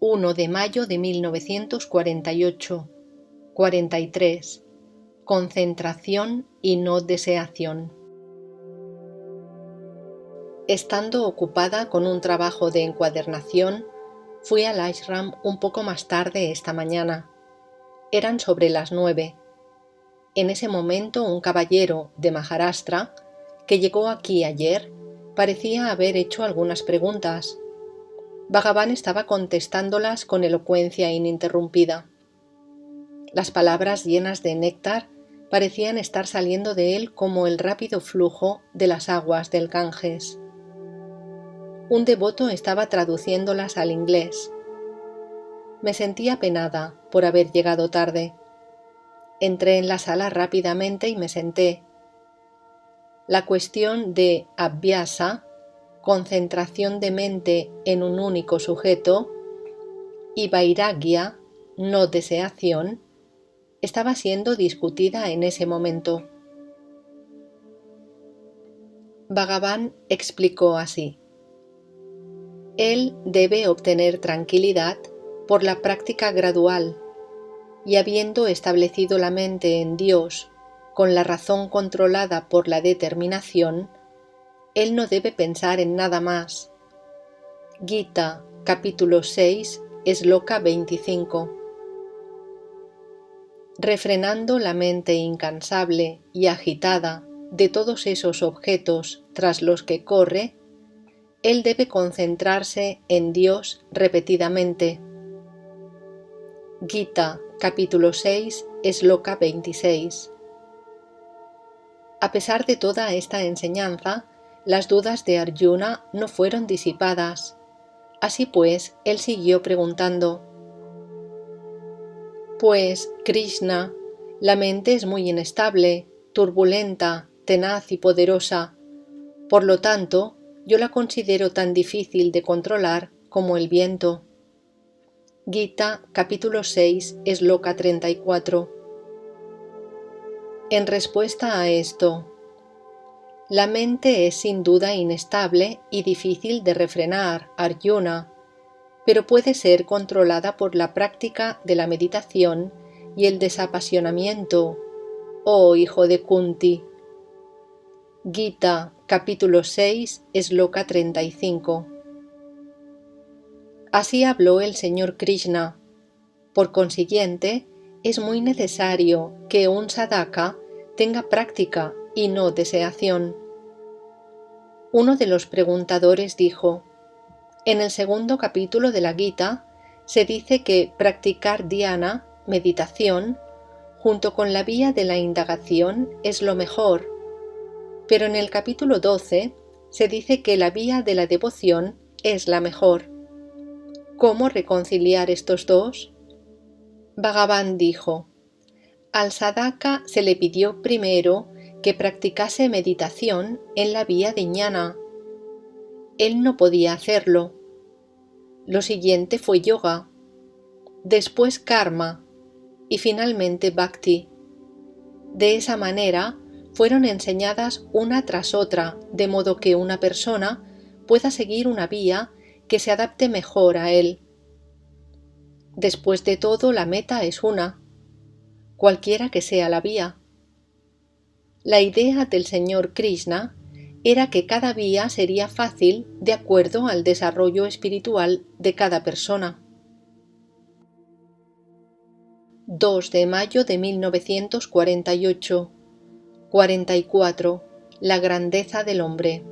1 de mayo de 1948. 43. Concentración y no deseación. Estando ocupada con un trabajo de encuadernación, fui al ashram un poco más tarde esta mañana. Eran sobre las 9. En ese momento un caballero de Maharashtra, que llegó aquí ayer, parecía haber hecho algunas preguntas. Bhagavan estaba contestándolas con elocuencia ininterrumpida. Las palabras llenas de néctar parecían estar saliendo de él como el rápido flujo de las aguas del Ganges. Un devoto estaba traduciéndolas al inglés. Me sentí apenada por haber llegado tarde. Entré en la sala rápidamente y me senté. La cuestión de abhyasa, concentración de mente en un único sujeto, y vairagya, no deseación, estaba siendo discutida en ese momento. Bhagavan explicó así: él debe obtener tranquilidad por la práctica gradual, y habiendo establecido la mente en Dios con la razón controlada por la determinación, él no debe pensar en nada más. Gita, capítulo 6, Shloka 25. Refrenando la mente incansable y agitada de todos esos objetos tras los que corre, él debe concentrarse en Dios repetidamente. Gita, capítulo 6, Shloka 26. A pesar de toda esta enseñanza, las dudas de Arjuna no fueron disipadas. Así pues, él siguió preguntando: pues, Krishna, la mente es muy inestable, turbulenta, tenaz y poderosa. Por lo tanto, yo la considero tan difícil de controlar como el viento. Gita, capítulo 6, Shloka 34. En respuesta a esto, la mente es sin duda inestable y difícil de refrenar, Arjuna, pero puede ser controlada por la práctica de la meditación y el desapasionamiento, oh hijo de Kunti. Gita, capítulo 6, Shloka 35. Así habló el Señor Krishna. Por consiguiente, es muy necesario que un sadhaka tenga práctica y no deseación. Uno de los preguntadores dijo: en el segundo capítulo de la Gita se dice que practicar dhyana, meditación, junto con la vía de la indagación es lo mejor, pero en el capítulo 12 se dice que la vía de la devoción es la mejor. ¿Cómo reconciliar estos dos? Bhagavan dijo: al sadhaka se le pidió primero que practicase meditación en la vía de jnana. Él no podía hacerlo. Lo siguiente fue yoga, después karma y finalmente bhakti. De esa manera fueron enseñadas una tras otra, de modo que una persona pueda seguir una vía que se adapte mejor a él. Después de todo, la meta es una, cualquiera que sea la vía. La idea del Señor Krishna era que cada vía sería fácil de acuerdo al desarrollo espiritual de cada persona. 2 de mayo de 1948. 44. La grandeza del hombre.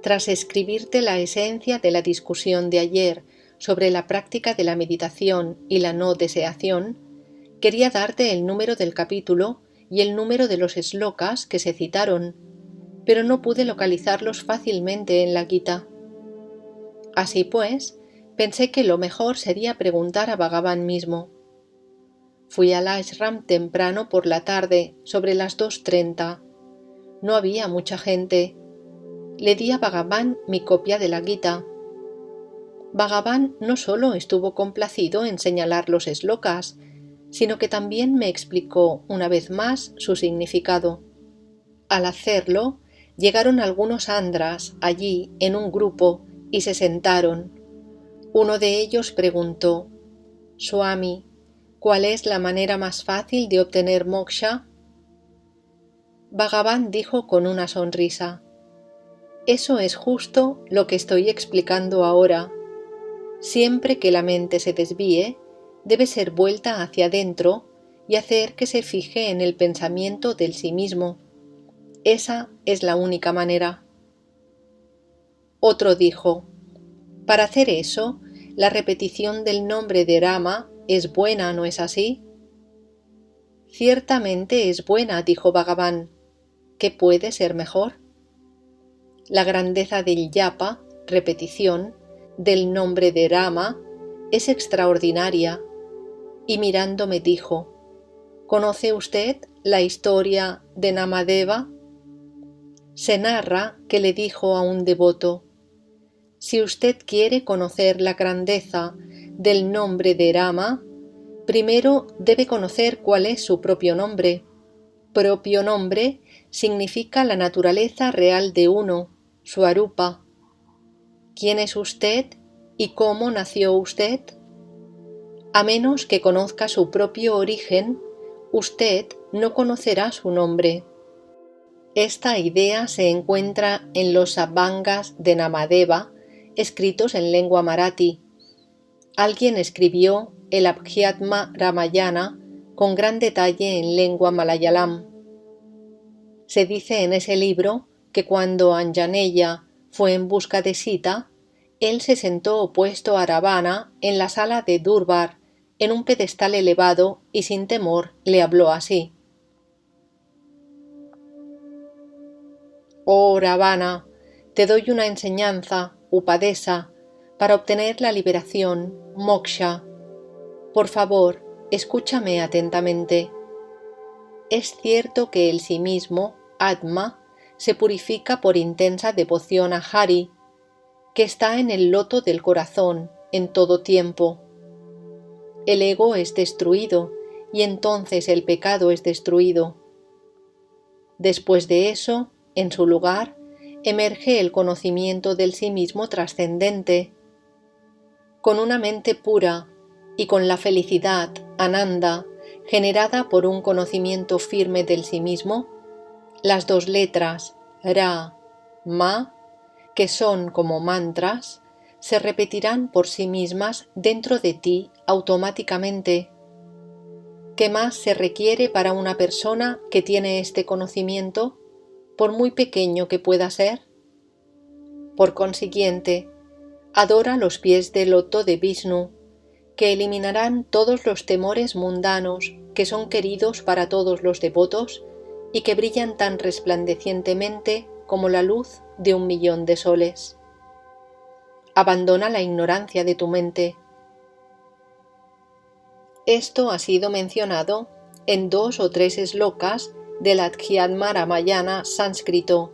Tras escribirte la esencia de la discusión de ayer sobre la práctica de la meditación y la no deseación, quería darte el número del capítulo y el número de los shlokas que se citaron, pero no pude localizarlos fácilmente en la Gita. Así pues, pensé que lo mejor sería preguntar a Bhagavan mismo. Fui al ashram temprano por la tarde, sobre las 2:30. No había mucha gente. Le di a Bhagavan mi copia de la Gita. Bhagavan no solo estuvo complacido en señalar los shlokas, sino que también me explicó una vez más su significado. Al hacerlo, llegaron algunos andhras allí en un grupo y se sentaron. Uno de ellos preguntó: Swami, ¿cuál es la manera más fácil de obtener moksha? Bhagavan dijo con una sonrisa: Eso es justo lo que estoy explicando ahora. Siempre que la mente se desvíe, debe ser vuelta hacia adentro y hacer que se fije en el pensamiento del sí mismo. Esa es la única manera. Otro dijo: Para hacer eso, la repetición del nombre de Rama es buena, ¿no es así? Ciertamente es buena, dijo Bhagavan. ¿Qué puede ser mejor? La grandeza del yapa, repetición, del nombre de Rama es extraordinaria. Y mirándome dijo: ¿Conoce usted la historia de Namadeva? Se narra que le dijo a un devoto: Si usted quiere conocer la grandeza del nombre de Rama, primero debe conocer cuál es su propio nombre. Propio nombre significa la naturaleza real de uno, Swarupa. ¿Quién es usted y cómo nació usted? A menos que conozca su propio origen, usted no conocerá su nombre. Esta idea se encuentra en los Abhangas de Namadeva, escritos en lengua marathi. Alguien escribió el Abhyatma Ramayana con gran detalle en lengua malayalam. Se dice en ese libro que cuando Anjaneya fue en busca de Sita, él se sentó opuesto a Ravana en la sala de Durbar, en un pedestal elevado, y sin temor le habló así: Oh Ravana, te doy una enseñanza, Upadesa, para obtener la liberación, moksha. Por favor, escúchame atentamente. Es cierto que el sí mismo, Atma, se purifica por intensa devoción a Hari, que está en el loto del corazón en todo tiempo. El ego es destruido y entonces el pecado es destruido. Después de eso, en su lugar, emerge el conocimiento del sí mismo trascendente. Con una mente pura y con la felicidad, Ananda, generada por un conocimiento firme del sí mismo, las dos letras Ra, Ma, que son como mantras, se repetirán por sí mismas dentro de ti automáticamente. ¿Qué más se requiere para una persona que tiene este conocimiento, por muy pequeño que pueda ser? Por consiguiente, adora los pies del loto de Vishnu, que eliminarán todos los temores mundanos que son queridos para todos los devotos y que brillan tan resplandecientemente como la luz de 1.000.000 de soles. Abandona la ignorancia de tu mente. Esto ha sido mencionado en 2 o 3 slokas del Adhyatma Ramayana sánscrito,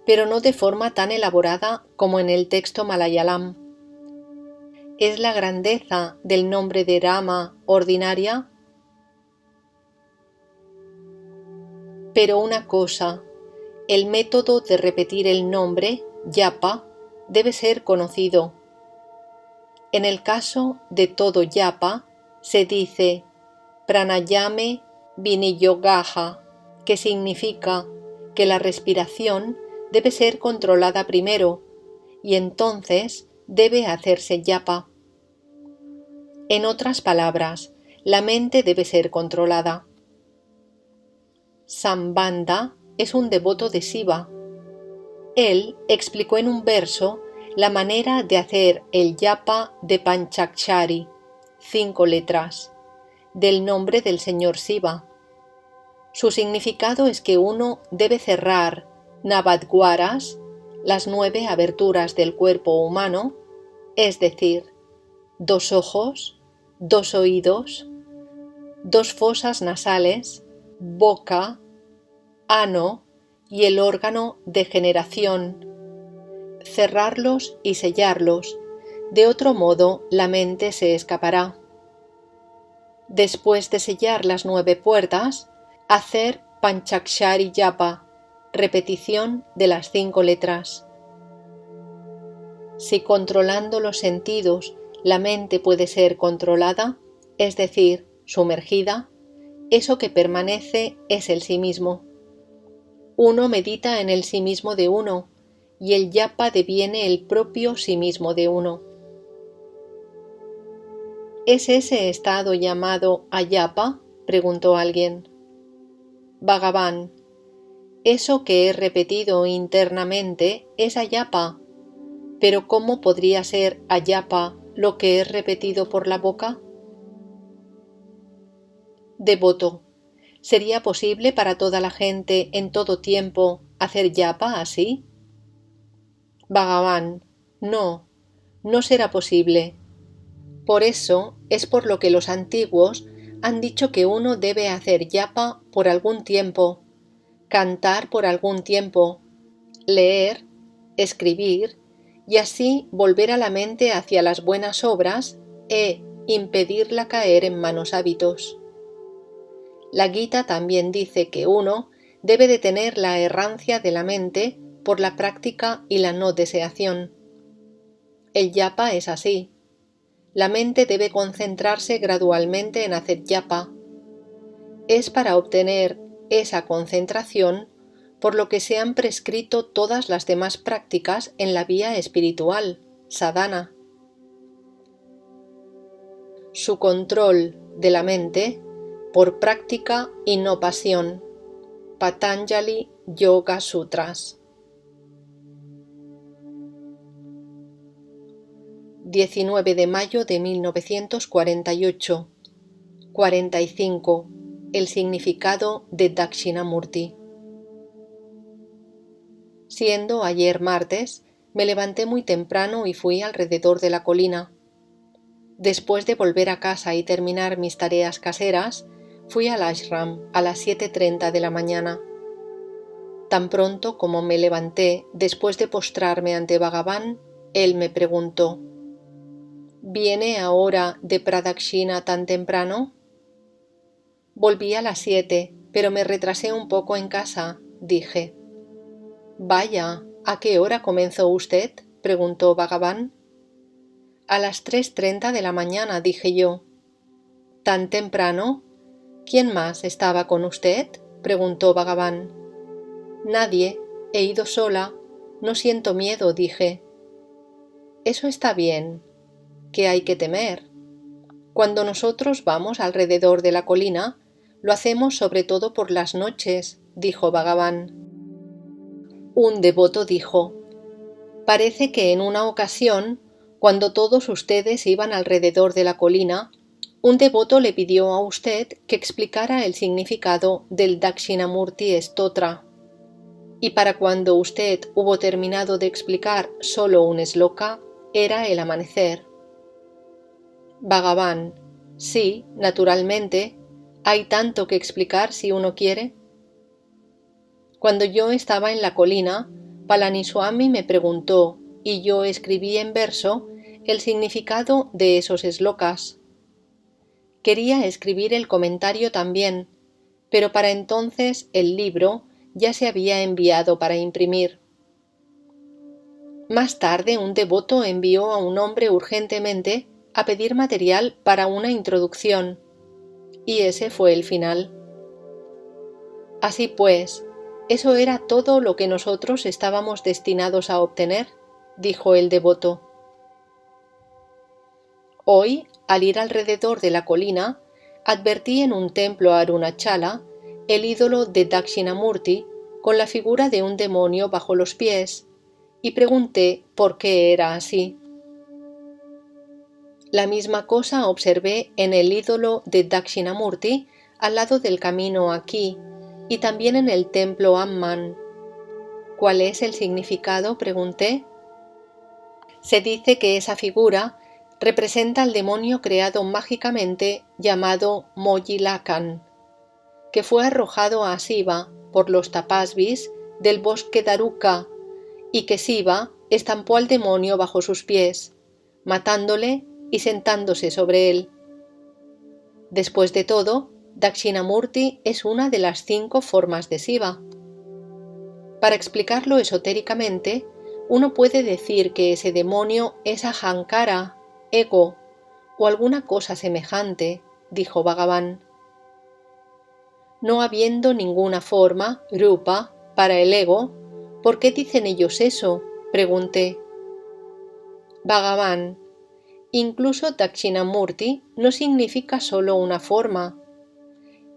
pero no de forma tan elaborada como en el texto malayalam. ¿Es la grandeza del nombre de Rama ordinaria? Pero una cosa, el método de repetir el nombre, yapa, debe ser conocido. En el caso de todo yapa, se dice pranayame viniyogaha, que significa que la respiración debe ser controlada primero y entonces debe hacerse yapa. En otras palabras, la mente debe ser controlada. Sambandha es un devoto de Shiva. Él explicó en un verso la manera de hacer el yapa de Panchakshari, 5 letras, del nombre del Señor Shiva. Su significado es que uno debe cerrar Navadwaras, las 9 aberturas del cuerpo humano, es decir, 2 ojos, 2 oídos, 2 fosas nasales, boca, ano y el órgano de generación, cerrarlos y sellarlos, de otro modo la mente se escapará. Después de sellar las 9 puertas, hacer Panchakshari Japa, repetición de las 5 letras. Si controlando los sentidos la mente puede ser controlada, es decir, sumergida, eso que permanece es el sí mismo. Uno medita en el sí mismo de uno, y el yapa deviene el propio sí mismo de uno. ¿Es ese estado llamado ayapa?, preguntó alguien. Bhagavan: eso que he repetido internamente es ayapa, pero ¿cómo podría ser ayapa lo que he repetido por la boca? Devoto: ¿sería posible para toda la gente en todo tiempo hacer yapa así? Bhagavan: no, no será posible. Por eso es por lo que los antiguos han dicho que uno debe hacer yapa por algún tiempo, cantar por algún tiempo, leer, escribir, y así volver a la mente hacia las buenas obras e impedirla caer en malos hábitos. La Gita también dice que uno debe detener la errancia de la mente por la práctica y la no deseación. El yapa es así. La mente debe concentrarse gradualmente en hacer yapa. Es para obtener esa concentración por lo que se han prescrito todas las demás prácticas en la vía espiritual, sadhana. Su control de la mente por práctica y no pasión. Patanjali Yoga Sutras. 19 de mayo de 1948. 45. El significado de Dakshinamurti. Siendo ayer martes, me levanté muy temprano y fui alrededor de la colina. Después de volver a casa y terminar mis tareas caseras, fui al ashram a las 7:30 de la mañana. Tan pronto como me levanté, después de postrarme ante Bhagavan, él me preguntó: ¿viene ahora de Pradakshina tan temprano? Volví a las 7, pero me retrasé un poco en casa, dije. Vaya, ¿a qué hora comenzó usted?, preguntó Bhagavan. A las 3:30 de la mañana, dije yo. ¿Tan temprano? ¿Quién más estaba con usted?, preguntó Bhagavan. Nadie, he ido sola, no siento miedo, dije. Eso está bien. ¿Qué hay que temer? Cuando nosotros vamos alrededor de la colina, lo hacemos sobre todo por las noches, dijo Bhagavan. Un devoto dijo: parece que en una ocasión, cuando todos ustedes iban alrededor de la colina, un devoto le pidió a usted que explicara el significado del Dakshinamurti Stotra. Y para cuando usted hubo terminado de explicar solo un sloka, era el amanecer. Bhagavan: sí, naturalmente, hay tanto que explicar si uno quiere. Cuando yo estaba en la colina, Palaniswami me preguntó y yo escribí en verso el significado de esos slokas. Quería escribir el comentario también, pero para entonces el libro ya se había enviado para imprimir. Más tarde un devoto envió a un hombre urgentemente a pedir material para una introducción, y ese fue el final. Así pues, ¿eso era todo lo que nosotros estábamos destinados a obtener?, dijo el devoto. Hoy, al ir alrededor de la colina, advertí en un templo Arunachala el ídolo de Dakshinamurti con la figura de un demonio bajo los pies, y pregunté por qué era así. La misma cosa observé en el ídolo de Dakshinamurti al lado del camino aquí, y también en el templo Amman. ¿Cuál es el significado?, pregunté. Se dice que esa figura representa al demonio creado mágicamente llamado Moyilakan, que fue arrojado a Siva por los tapasvis del bosque Daruka, y que Siva estampó al demonio bajo sus pies, matándole y sentándose sobre él. Después de todo, Dakshinamurti es una de las 5 formas de Siva. Para explicarlo esotéricamente, uno puede decir que ese demonio es Ahankara, ego o alguna cosa semejante, dijo Bhagavan. No habiendo ninguna forma, rupa, para el ego, ¿por qué dicen ellos eso?, pregunté. Bhagavan, incluso Dakshinamurti no significa solo una forma.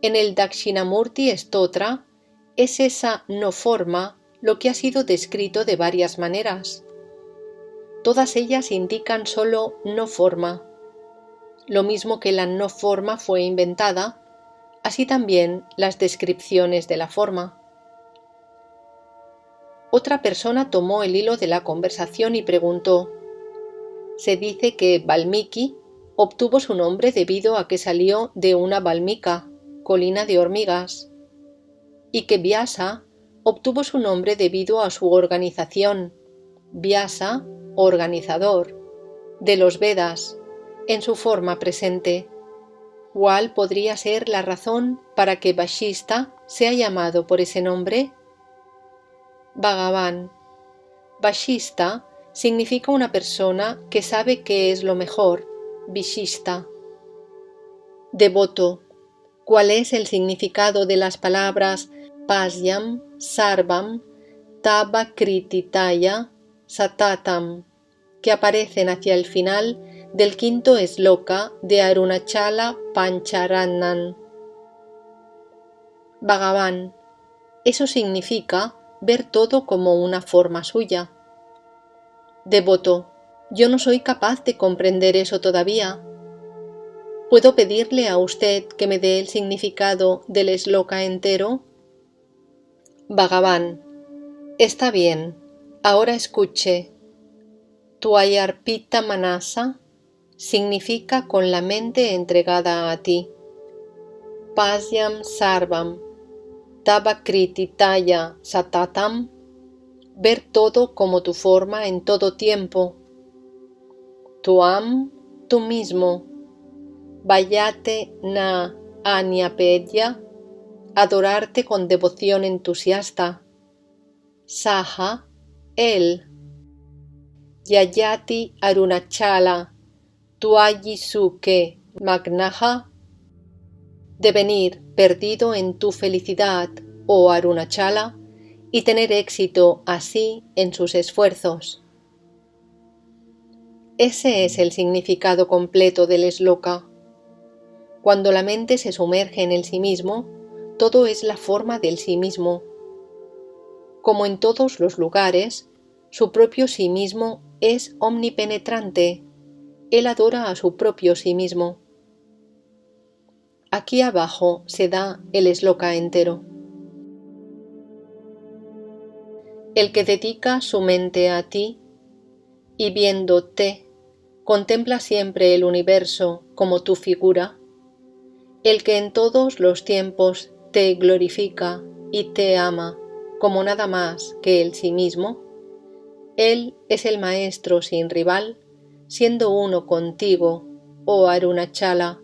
En el Dakshinamurti Stotra es esa no forma lo que ha sido descrito de varias maneras. Todas ellas indican solo no forma. Lo mismo que la no forma fue inventada, así también las descripciones de la forma. Otra persona tomó el hilo de la conversación y preguntó: se dice que Valmiki obtuvo su nombre debido a que salió de una Valmika, colina de hormigas, y que Vyasa obtuvo su nombre debido a su organización, Vyasa, organizador, de los Vedas, en su forma presente. ¿Cuál podría ser la razón para que Vashista sea llamado por ese nombre? Bhagavan. Vashista significa una persona que sabe qué es lo mejor, Vishista. Devoto. ¿Cuál es el significado de las palabras Pasyam, Sarvam, Tabakrititaya, Satatam, que aparecen hacia el final del quinto sloka de Arunachala Pancharanan? Bhagavan. Eso significa ver todo como una forma suya. Devoto. Yo no soy capaz de comprender eso todavía. ¿Puedo pedirle a usted que me dé el significado del sloka entero? Bhagavan. Está bien. Ahora escuche. Tvayarpita Manasa significa con la mente entregada a ti. Pasyam Sarvam Tabakrititaya Satatam, ver todo como tu forma en todo tiempo. Tuam, tú mismo. Vayate na Anyapedya, adorarte con devoción entusiasta. Saha, él. Yayati Arunachala, Tuayisuke Magnaha, devenir perdido en tu felicidad, oh Arunachala, y tener éxito así en sus esfuerzos. Ese es el significado completo del sloka. Cuando la mente se sumerge en el sí mismo, todo es la forma del sí mismo. Como en todos los lugares, su propio sí mismo es omnipenetrante. Él adora a su propio sí mismo. Aquí abajo se da el sloka entero. El que dedica su mente a ti y viéndote, contempla siempre el universo como tu figura. El que en todos los tiempos te glorifica y te ama como nada más que el sí mismo, él es el maestro sin rival, siendo uno contigo, oh Arunachala,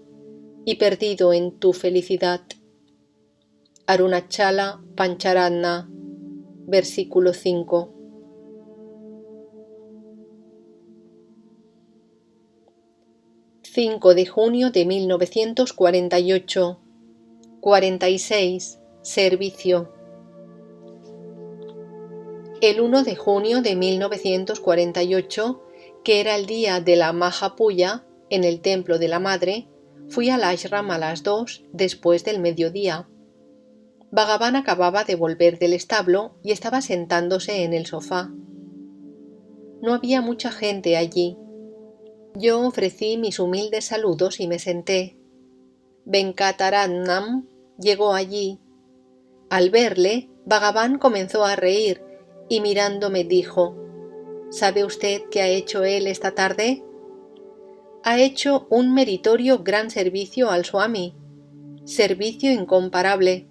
y perdido en tu felicidad. Arunachala Pancharatna, versículo 5. De junio de 1948. 46. Servicio. El 1 de junio de 1948, que era el día de la Mahapuya, en el templo de la Madre, fui al ashram a las 2 después del mediodía. Bhagavan acababa de volver del establo y estaba sentándose en el sofá. No había mucha gente allí. Yo ofrecí mis humildes saludos y me senté. Venkataratnam llegó allí. Al verle, Bhagavan comenzó a reír y mirándome dijo: ¿Sabe usted qué ha hecho él esta tarde? Ha hecho un meritorio gran servicio al Swami, servicio incomparable.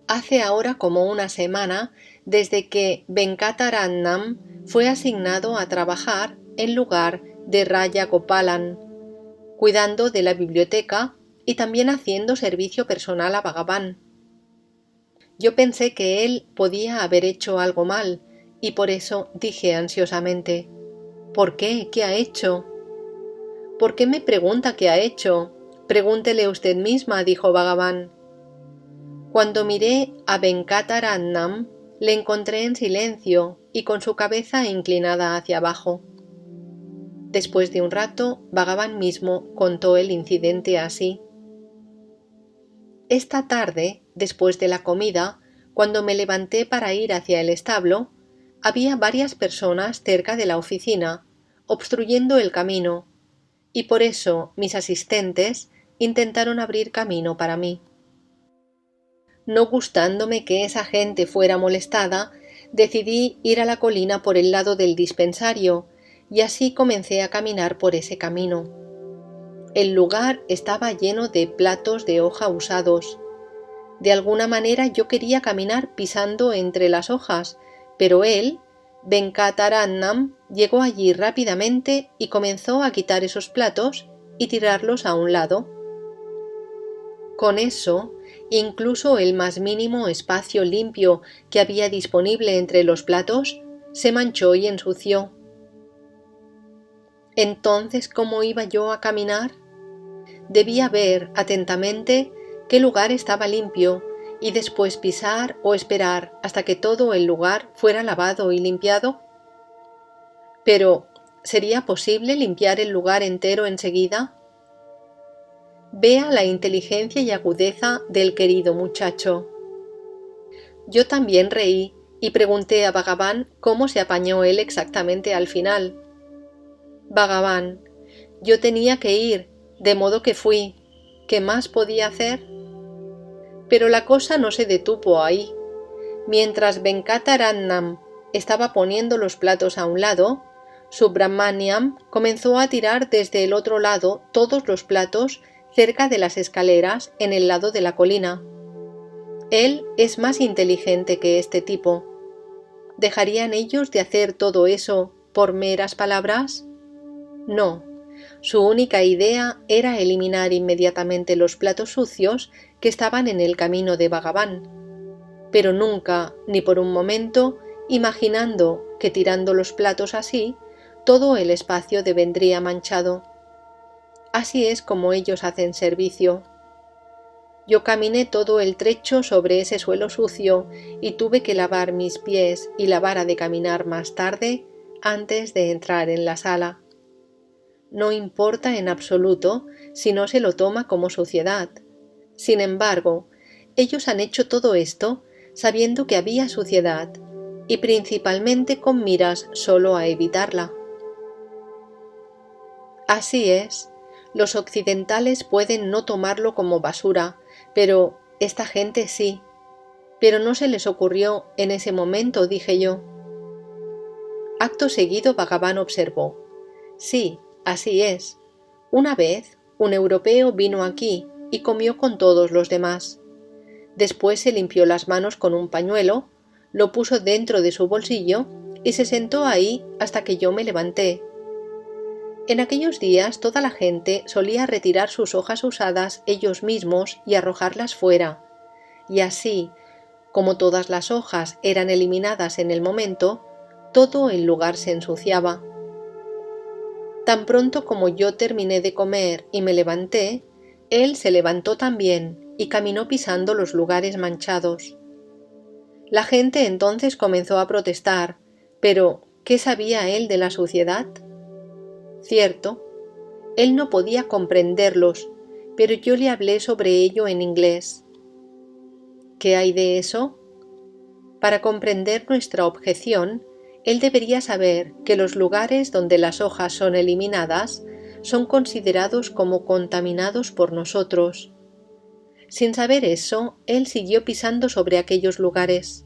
Hace ahora como una semana desde que Venkataratnam fue asignado a trabajar en lugar de Raya Gopalan, cuidando de la biblioteca y también haciendo servicio personal a Bhagavan. Yo pensé que él podía haber hecho algo mal y por eso dije ansiosamente: ¿por qué? ¿Qué ha hecho? ¿Por qué me pregunta qué ha hecho? Pregúntele usted misma, dijo Bhagavan. Cuando miré a Venkatarannam, le encontré en silencio y con su cabeza inclinada hacia abajo. Después de un rato, Bhagavan mismo contó el incidente así. Esta tarde, después de la comida, cuando me levanté para ir hacia el establo, había varias personas cerca de la oficina, obstruyendo el camino, y por eso mis asistentes intentaron abrir camino para mí. No gustándome que esa gente fuera molestada, decidí ir a la colina por el lado del dispensario, y así comencé a caminar por ese camino. El lugar estaba lleno de platos de hoja usados. De alguna manera yo quería caminar pisando entre las hojas, pero él, Venkatarannam, llegó allí rápidamente y comenzó a quitar esos platos y tirarlos a un lado. Con eso, incluso el más mínimo espacio limpio que había disponible entre los platos se manchó y ensució. Entonces, ¿cómo iba yo a caminar? Debía ver atentamente qué lugar estaba limpio y después pisar o esperar hasta que todo el lugar fuera lavado y limpiado. Pero, ¿sería posible limpiar el lugar entero enseguida? Vea la inteligencia y agudeza del querido muchacho. Yo también reí y pregunté a Bhagavan cómo se apañó él exactamente al final. Bhagavan, yo tenía que ir, de modo que fui. ¿Qué más podía hacer? Pero la cosa no se detuvo ahí. Mientras Venkatarannam estaba poniendo los platos a un lado, Subramaniam comenzó a tirar desde el otro lado todos los platos cerca de las escaleras en el lado de la colina. Él es más inteligente que este tipo. ¿Dejarían ellos de hacer todo eso por meras palabras? No. Su única idea era eliminar inmediatamente los platos sucios que estaban en el camino de Bhagavan, pero nunca, ni por un momento, imaginando que tirando los platos así, todo el espacio devendría manchado. Así es como ellos hacen servicio. Yo caminé todo el trecho sobre ese suelo sucio y tuve que lavar mis pies y la vara de caminar más tarde antes de entrar en la sala. No importa en absoluto si no se lo toma como suciedad. Sin embargo, ellos han hecho todo esto sabiendo que había suciedad y principalmente con miras solo a evitarla. Así es, los occidentales pueden no tomarlo como basura, pero esta gente sí. Pero no se les ocurrió en ese momento, dije yo. Acto seguido Bhagavan observó. Sí, así es. Una vez, un europeo vino aquí y comió con todos los demás. Después se limpió las manos con un pañuelo, lo puso dentro de su bolsillo y se sentó ahí hasta que yo me levanté. En aquellos días toda la gente solía retirar sus hojas usadas ellos mismos y arrojarlas fuera, y así, como todas las hojas eran eliminadas en el momento, todo el lugar se ensuciaba. Tan pronto como yo terminé de comer y me levanté, él se levantó también y caminó pisando los lugares manchados. La gente entonces comenzó a protestar, pero ¿qué sabía él de la suciedad? Cierto, él no podía comprenderlos, pero yo le hablé sobre ello en inglés. ¿Qué hay de eso? Para comprender nuestra objeción, él debería saber que los lugares donde las hojas son eliminadas son considerados como contaminados por nosotros. Sin saber eso, él siguió pisando sobre aquellos lugares.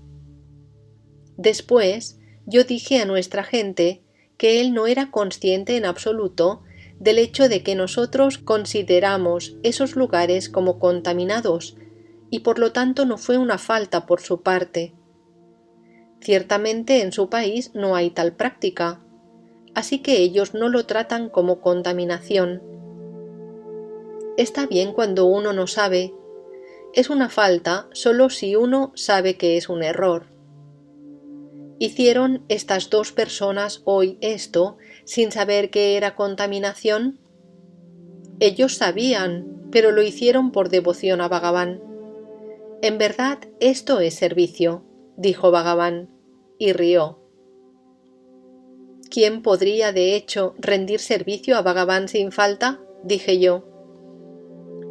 Después, yo dije a nuestra gente que él no era consciente en absoluto del hecho de que nosotros consideramos esos lugares como contaminados y por lo tanto no fue una falta por su parte. Ciertamente en su país no hay tal práctica, así que ellos no lo tratan como contaminación. Está bien cuando uno no sabe. Es una falta solo si uno sabe que es un error. ¿Hicieron estas dos personas hoy esto sin saber que era contaminación? Ellos sabían, pero lo hicieron por devoción a Bhagavan. En verdad, esto es servicio, dijo Bhagavan, y rió. ¿Quién podría, de hecho, rendir servicio a Bhagavan sin falta?, dije yo.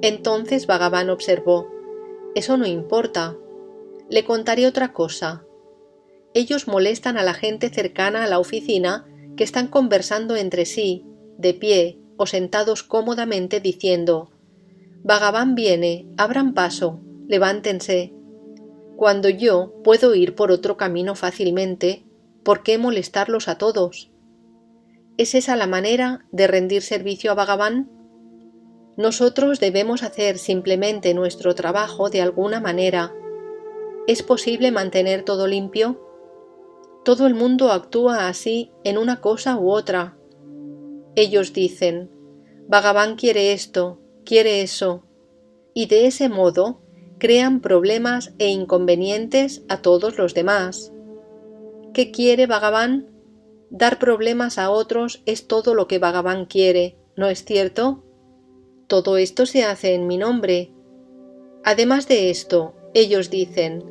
Entonces Bhagavan observó: eso no importa. Le contaré otra cosa. Ellos molestan a la gente cercana a la oficina que están conversando entre sí, de pie o sentados cómodamente diciendo: Bhagavan viene, abran paso, levántense. Cuando yo puedo ir por otro camino fácilmente, ¿por qué molestarlos a todos? ¿Es esa la manera de rendir servicio a Bhagavan? Nosotros debemos hacer simplemente nuestro trabajo de alguna manera. ¿Es posible mantener todo limpio? Todo el mundo actúa así en una cosa u otra. Ellos dicen: Bhagavan quiere esto, quiere eso, y de ese modo crean problemas e inconvenientes a todos los demás. ¿Qué quiere Bhagavan? Dar problemas a otros es todo lo que Bhagavan quiere, ¿no es cierto? Todo esto se hace en mi nombre. Además de esto, ellos dicen: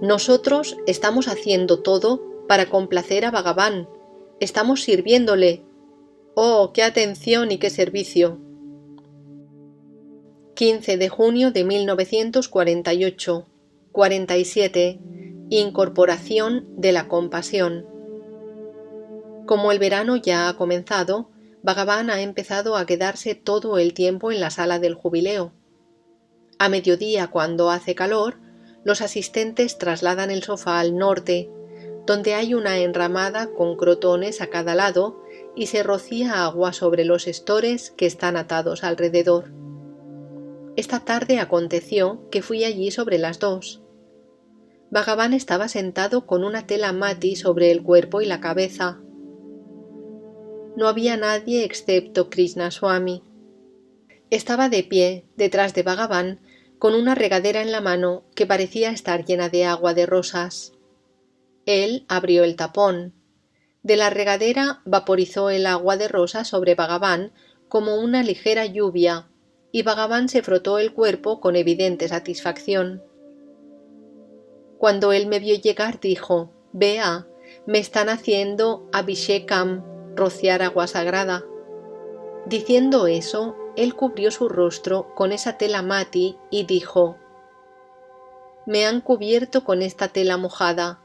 nosotros estamos haciendo todo para complacer a Bhagavan, estamos sirviéndole. ¡Oh, qué atención y qué servicio! 15 de junio de 1948, 47. Incorporación de la compasión. Como el verano ya ha comenzado, Bhagavan ha empezado a quedarse todo el tiempo en la sala del jubileo. A mediodía, cuando hace calor, los asistentes trasladan el sofá al norte, donde hay una enramada con crotones a cada lado y se rocía agua sobre los estores que están atados alrededor. Esta tarde aconteció que fui allí sobre las 2. Bhagavan estaba sentado con una tela mati sobre el cuerpo y la cabeza. No había nadie excepto Krishna Swami. Estaba de pie detrás de Bhagavan con una regadera en la mano que parecía estar llena de agua de rosas. Él abrió el tapón. De la regadera vaporizó el agua de rosa sobre Bhagavan como una ligera lluvia, y Bhagavan se frotó el cuerpo con evidente satisfacción. Cuando él me vio llegar dijo: «Vea, me están haciendo abhishekam, rociar agua sagrada». Diciendo eso, él cubrió su rostro con esa tela mati y dijo: «Me han cubierto con esta tela mojada.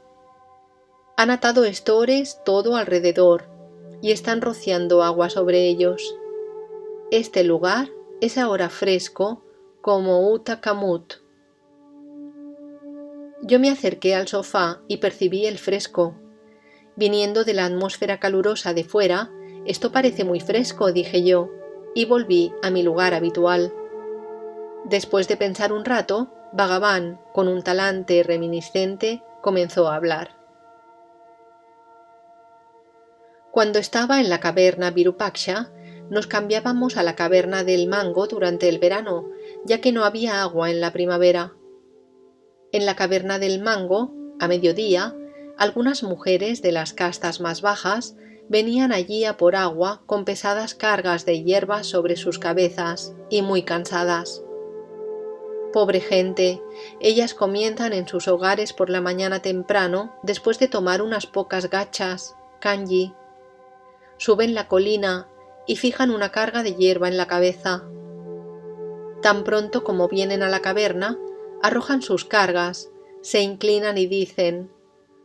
Han atado estores todo alrededor y están rociando agua sobre ellos. Este lugar es ahora fresco como Uttakamut». Yo me acerqué al sofá y percibí el fresco. Viniendo de la atmósfera calurosa de fuera, esto parece muy fresco, dije yo, y volví a mi lugar habitual. Después de pensar un rato, Bhagavan, con un talante reminiscente, comenzó a hablar. Cuando estaba en la caverna Virupaksha, nos cambiábamos a la caverna del mango durante el verano, ya que no había agua en la primavera. En la caverna del mango, a mediodía, algunas mujeres de las castas más bajas venían allí a por agua con pesadas cargas de hierbas sobre sus cabezas y muy cansadas. Pobre gente, ellas comienzan en sus hogares por la mañana temprano después de tomar unas pocas gachas, kanji. Suben la colina y fijan una carga de hierba en la cabeza. Tan pronto como vienen a la caverna, arrojan sus cargas, se inclinan y dicen: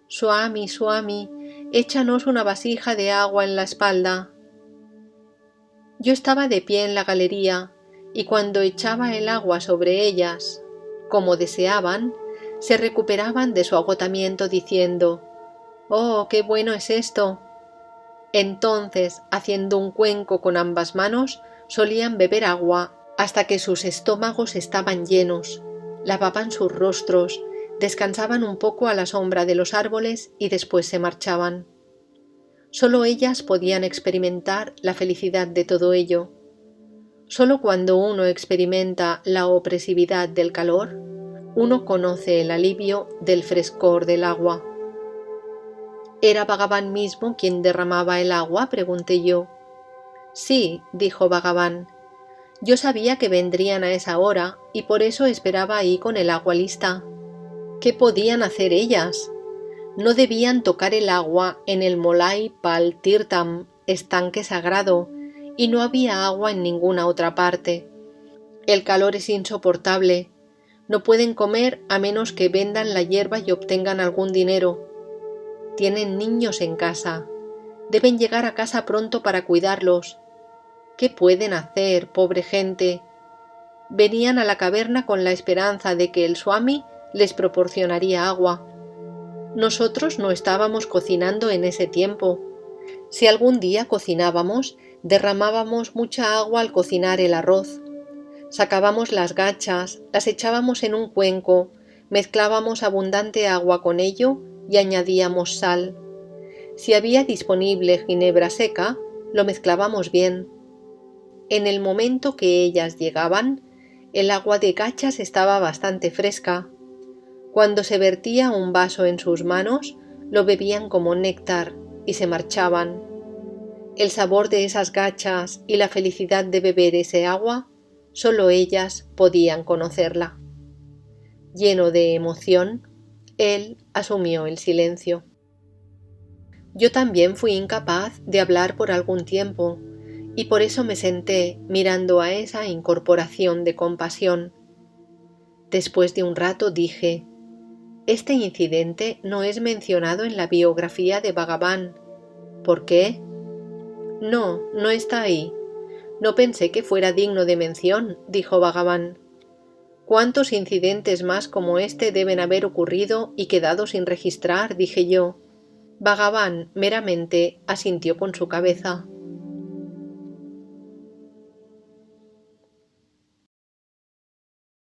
«Swami, Swami, échanos una vasija de agua en la espalda». Yo estaba de pie en la galería, y cuando echaba el agua sobre ellas, como deseaban, se recuperaban de su agotamiento diciendo: «¡Oh, qué bueno es esto!». Entonces, haciendo un cuenco con ambas manos, solían beber agua hasta que sus estómagos estaban llenos, lavaban sus rostros, descansaban un poco a la sombra de los árboles y después se marchaban. Solo ellas podían experimentar la felicidad de todo ello. Solo cuando uno experimenta la opresividad del calor, uno conoce el alivio del frescor del agua. ¿Era Bhagavan mismo quien derramaba el agua?, pregunté yo. Sí, dijo Bhagavan. Yo sabía que vendrían a esa hora y por eso esperaba ahí con el agua lista. ¿Qué podían hacer ellas? No debían tocar el agua en el Molai Pal Tirtam, estanque sagrado, y no había agua en ninguna otra parte. El calor es insoportable. No pueden comer a menos que vendan la hierba y obtengan algún dinero. Tienen niños en casa. Deben llegar a casa pronto para cuidarlos. ¿Qué pueden hacer, pobre gente? Venían a la caverna con la esperanza de que el Swami les proporcionaría agua. Nosotros no estábamos cocinando en ese tiempo. Si algún día cocinábamos, derramábamos mucha agua al cocinar el arroz. Sacábamos las gachas, las echábamos en un cuenco, mezclábamos abundante agua con ello y añadíamos sal. Si había disponible ginebra seca, lo mezclábamos bien. En el momento que ellas llegaban, el agua de gachas estaba bastante fresca. Cuando se vertía un vaso en sus manos, lo bebían como néctar y se marchaban. El sabor de esas gachas y la felicidad de beber ese agua, solo ellas podían conocerla. Lleno de emoción, él asumió el silencio. Yo también fui incapaz de hablar por algún tiempo, y por eso me senté mirando a esa incorporación de compasión. Después de un rato dije: «Este incidente no es mencionado en la biografía de Bhagavan. ¿Por qué?» «No, no está ahí. No pensé que fuera digno de mención», dijo Bhagavan. «¿Cuántos incidentes más como este deben haber ocurrido y quedado sin registrar?», dije yo. Bhagavan meramente asintió con su cabeza.